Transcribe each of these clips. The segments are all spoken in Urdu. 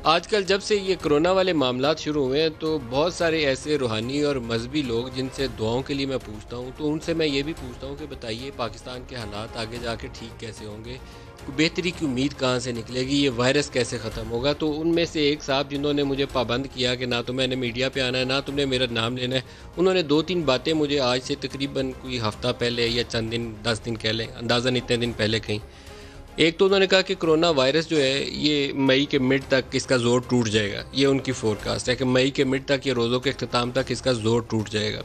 آج کل جب سے یہ کرونا والے معاملات شروع ہوئے ہیں تو بہت سارے ایسے روحانی اور مذہبی لوگ جن سے دعاؤں کے لیے میں پوچھتا ہوں تو ان سے میں یہ بھی پوچھتا ہوں کہ بتائیے پاکستان کے حالات آگے جا کے ٹھیک کیسے ہوں گے، بہتری کی امید کہاں سے نکلے گی، یہ وائرس کیسے ختم ہوگا۔ تو ان میں سے ایک صاحب جنہوں نے مجھے پابند کیا کہ نہ تو میں نے میڈیا پہ آنا ہے نہ تم نے میرا نام لینا ہے، انہوں نے 2-3 باتیں مجھے آج سے تقریباً کوئی ہفتہ پہلے یا چند دن 10 دن کہہ لیں، اندازاً اتنے دن پہلے کہیں۔ ایک تو انہوں نے کہا کہ کرونا وائرس جو ہے یہ مئی کے مڈ تک اس کا زور ٹوٹ جائے گا، یہ ان کی فورکاسٹ ہے کہ مئی کے مڈ تک یا روزوں کے اختتام تک اس کا زور ٹوٹ جائے گا۔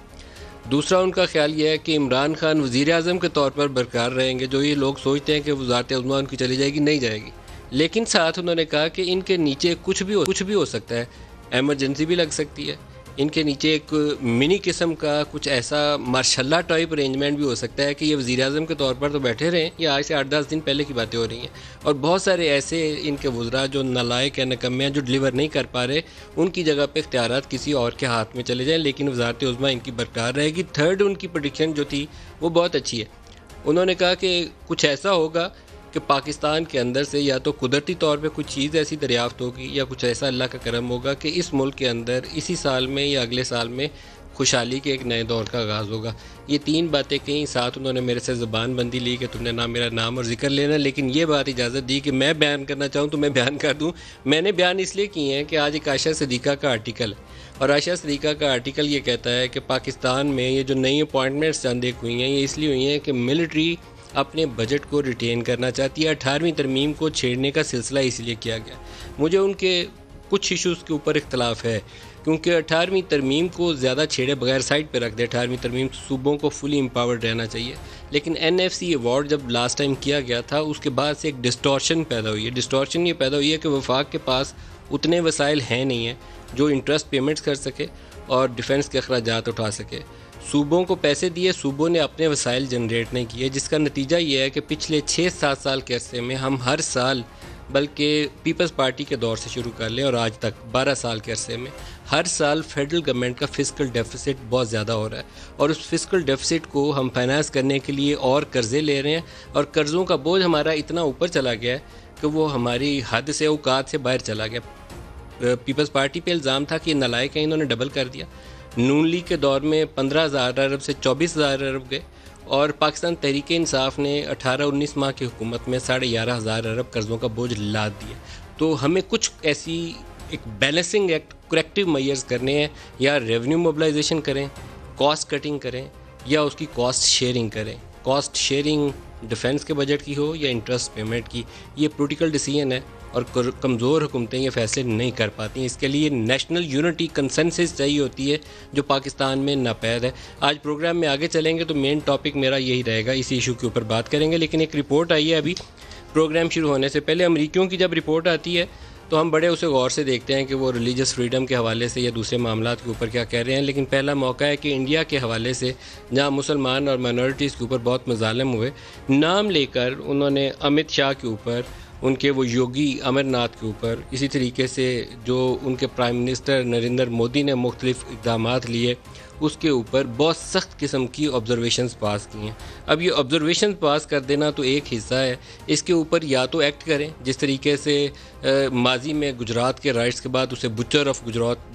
دوسرا ان کا خیال یہ ہے کہ عمران خان وزیر اعظم کے طور پر برقرار رہیں گے، جو یہ لوگ سوچتے ہیں کہ وزارت عظمیٰ ان کی چلی جائے گی، نہیں جائے گی۔ لیکن ساتھ انہوں نے کہا کہ ان کے نیچے کچھ بھی ہو سکتا ہے، ایمرجنسی بھی لگ سکتی ہے، ان کے نیچے ایک منی قسم کا کچھ ایسا ماشاء اللہ ٹائپ ارینجمنٹ بھی ہو سکتا ہے کہ یہ وزیر اعظم کے طور پر تو بیٹھے رہیں، یہ آج سے 8-10 دن پہلے کی باتیں ہو رہی ہیں، اور بہت سارے ایسے ان کے وزراء جو نالائق ہیں، نکمے ہیں، جو ڈلیور نہیں کر پا رہے، ان کی جگہ پہ اختیارات کسی اور کے ہاتھ میں چلے جائیں، لیکن وزارت عظمیٰ ان کی برقرار رہے گی۔ تھرڈ ان کی پریڈکشن جو تھی وہ بہت اچھی ہے، انہوں نے کہا کہ کچھ ایسا ہوگا کہ پاکستان کے اندر سے یا تو قدرتی طور پہ کچھ چیز ایسی دریافت ہوگی یا کچھ ایسا اللہ کا کرم ہوگا کہ اس ملک کے اندر اسی سال میں یا اگلے سال میں خوشحالی کے ایک نئے دور کا آغاز ہوگا۔ یہ 3 باتیں کہیں، ساتھ انہوں نے میرے سے زبان بندی لی کہ تم نے نہ میرا نام اور ذکر لینا، لیکن یہ بات اجازت دی کہ میں بیان کرنا چاہوں تو میں بیان کر دوں۔ میں نے بیان اس لیے کیے ہیں کہ آج ایک عائشہ صدیقہ کا آرٹیکل ہے، اور عائشہ صدیقہ کا آرٹیکل یہ کہتا ہے کہ پاکستان میں یہ جو نئی اپوائنٹمنٹس چند ایک ہوئی ہیں، یہ اس لیے ہوئی ہیں کہ ملٹری اپنے بجٹ کو ریٹین کرنا چاہتی ہے۔ 18ویں ترمیم کو چھیڑنے کا سلسلہ اس لیے کیا گیا۔ مجھے ان کے کچھ ایشوز کے اوپر اختلاف ہے، کیونکہ 18ویں ترمیم کو زیادہ چھیڑے بغیر سائڈ پہ رکھ دے۔ 18ویں ترمیم صوبوں کو فلی امپاورڈ رہنا چاہیے، لیکن NFC ایوارڈ جب لاسٹ ٹائم کیا گیا تھا اس کے بعد سے ایک ڈسٹورشن پیدا ہوئی ہے۔ ڈسٹورشن یہ پیدا ہوئی ہے کہ وفاق کے پاس اتنے وسائل ہیں نہیں ہیں جو انٹرسٹ پیمنٹس کر سکے اور ڈیفنس کے اخراجات اٹھا سکے۔ صوبوں کو پیسے دیے، صوبوں نے اپنے وسائل جنریٹ نہیں کیے، جس کا نتیجہ یہ ہے کہ پچھلے 6-7 سال کے عرصے میں ہم ہر سال، بلکہ پیپلز پارٹی کے دور سے شروع کر لیں اور آج تک 12 سال کے عرصے میں ہر سال فیڈرل گورنمنٹ کا فسکل ڈیفیسٹ بہت زیادہ ہو رہا ہے، اور اس فسکل ڈیفیسٹ کو ہم فائنانس کرنے کے لیے اور قرضے لے رہے ہیں، اور قرضوں کا بوجھ ہمارا اتنا اوپر چلا گیا ہے کہ وہ ہماری حد سے اوقات سے باہر چلا گیا۔ پیپلز پارٹی پہ الزام تھا کہ یہ نالائق ہیں، انہوں نے ڈبل کر دیا۔ نون لیگ کے دور میں 15,000 ارب سے 24,000 ارب گئے، اور پاکستان تحریک انصاف نے 18-19 ماہ کی حکومت میں 11,500 ارب قرضوں کا بوجھ لاد دیا۔ تو ہمیں کچھ ایسی ایک بیلنسنگ ایکٹ، کریکٹیو میئرز کرنے ہیں، یا ریونیو موبلائزیشن کریں، کاسٹ کٹنگ کریں، یا اس کی کاسٹ شیئرنگ کریں۔ کاسٹ شیئرنگ ڈیفنس کے بجٹ کی ہو یا انٹرسٹ پیمنٹ کی، یہ پولیٹیکل ڈیسیژن ہے، اور کمزور حکومتیں یہ فیصلے نہیں کر پاتی۔ اس کے لیے نیشنل یونٹی کنسنسس چاہیے ہوتی ہے، جو پاکستان میں ناپید ہے۔ آج پروگرام میں آگے چلیں گے تو مین ٹاپک میرا یہی رہے گا، اسی ایشو کے اوپر بات کریں گے، لیکن ایک رپورٹ آئی ہے ابھی پروگرام شروع ہونے سے پہلے۔ امریکیوں کی جب رپورٹ آتی ہے تو ہم بڑے اسے غور سے دیکھتے ہیں کہ وہ ریلیجس فریڈم کے حوالے سے یا دوسرے معاملات کے اوپر کیا کہہ رہے ہیں، لیکن پہلا موقع ہے کہ انڈیا کے حوالے سے، جہاں مسلمان اور مائنورٹیز کے اوپر بہت مظالم ہوئے، نام لے کر انہوں نے امت شاہ کے اوپر، ان کے وہ یوگی امر ناتھ کے اوپر، اسی طریقے سے جو ان کے پرائم منسٹر نریندر مودی نے مختلف اقدامات لیے، اس کے اوپر بہت سخت قسم کی آبزرویشنز پاس کی ہیں۔ اب یہ آبزرویشنز پاس کر دینا تو ایک حصہ ہے، اس کے اوپر یا تو ایکٹ کریں، جس طریقے سے ماضی میں گجرات کے رائٹس کے بعد اسے بچر آف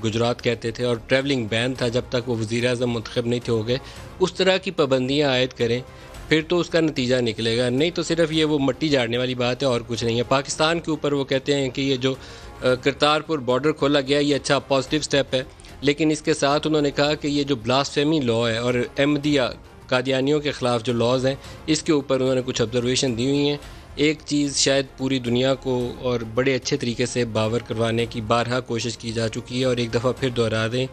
گجرات کہتے تھے، اور ٹریولنگ بین تھا جب تک وہ وزیر اعظم منتخب نہیں تھے ہو گئے، اس طرح کی پابندیاں عائد کریں، پھر تو اس کا نتیجہ نکلے گا۔ نہیں تو صرف یہ وہ مٹی جھاڑنے والی بات ہے اور کچھ نہیں ہے۔ پاکستان کے اوپر وہ کہتے ہیں کہ یہ جو کرتارپور بارڈر کھولا گیا یہ اچھا پازیٹیو سٹیپ ہے، لیکن اس کے ساتھ انہوں نے کہا کہ یہ جو بلاسفیمی لا ہے اور احمدیہ قادیانیوں کے خلاف جو لاز ہیں، اس کے اوپر انہوں نے کچھ آبزرویشن دی ہوئی ہیں۔ ایک چیز شاید پوری دنیا کو اور بڑے اچھے طریقے سے باور کروانے کی بارہا کوشش کی جا چکی ہے، اور ایک دفعہ پھر دہرا دیں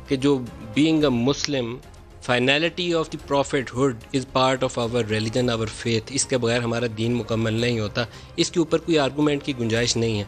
کہ جو being a Muslim, finality of the prophethood is part of our religion, our faith، اس کے بغیر ہمارا دین مکمل نہیں ہوتا۔ اس کے اوپر کوئی آرگومنٹ کی گنجائش نہیں ہے۔